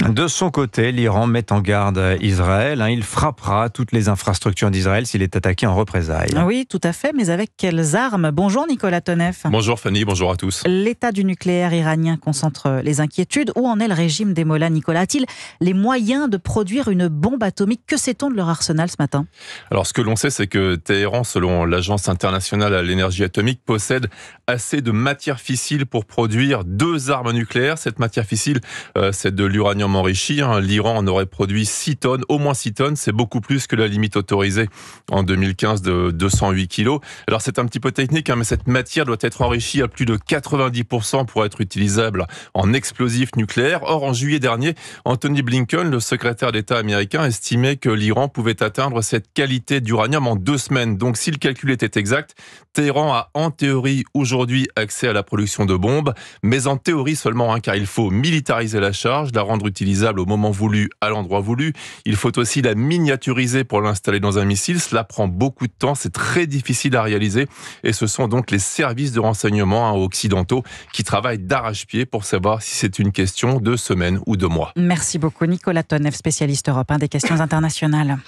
De son côté, l'Iran met en garde Israël. Il frappera toutes les infrastructures d'Israël s'il est attaqué en représailles. Oui, tout à fait, mais avec quelles armes ? Bonjour Nicolas Toneff. Bonjour Fanny, bonjour à tous. L'état du nucléaire iranien concentre les inquiétudes. Où en est le régime des Mollahs, Nicolas ? A-t-il les moyens de produire une bombe atomique ? Que sait-on de leur arsenal ce matin ? Alors ce que l'on sait, c'est que Téhéran, selon l'Agence internationale à l'énergie atomique, possède assez de matière fissile pour produire 2 armes nucléaires. Cette matière fissile, c'est de l'uranium enrichi. L'Iran en aurait produit 6 tonnes, au moins 6 tonnes. C'est beaucoup plus que la limite autorisée en 2015 de 208 kilos. Alors c'est un petit peu technique, mais cette matière doit être enrichie à plus de 90% pour être utilisable en explosif nucléaire. Or, en juillet dernier, Anthony Blinken, le secrétaire d'État américain, estimait que l'Iran pouvait atteindre cette qualité d'uranium en 2 semaines. Donc si le calcul était exact, Téhéran a en théorie aujourd'hui accès à la production de bombes, mais en théorie seulement, car il faut militariser la charge, la rendre utilisable au moment voulu, à l'endroit voulu. Il faut aussi la miniaturiser pour l'installer dans un missile. Cela prend beaucoup de temps, c'est très difficile à réaliser. Et ce sont donc les services de renseignement occidentaux qui travaillent d'arrache-pied pour savoir si c'est une question de semaines ou de mois. Merci beaucoup Nicolas Toneff, spécialiste Europe 1 des questions internationales.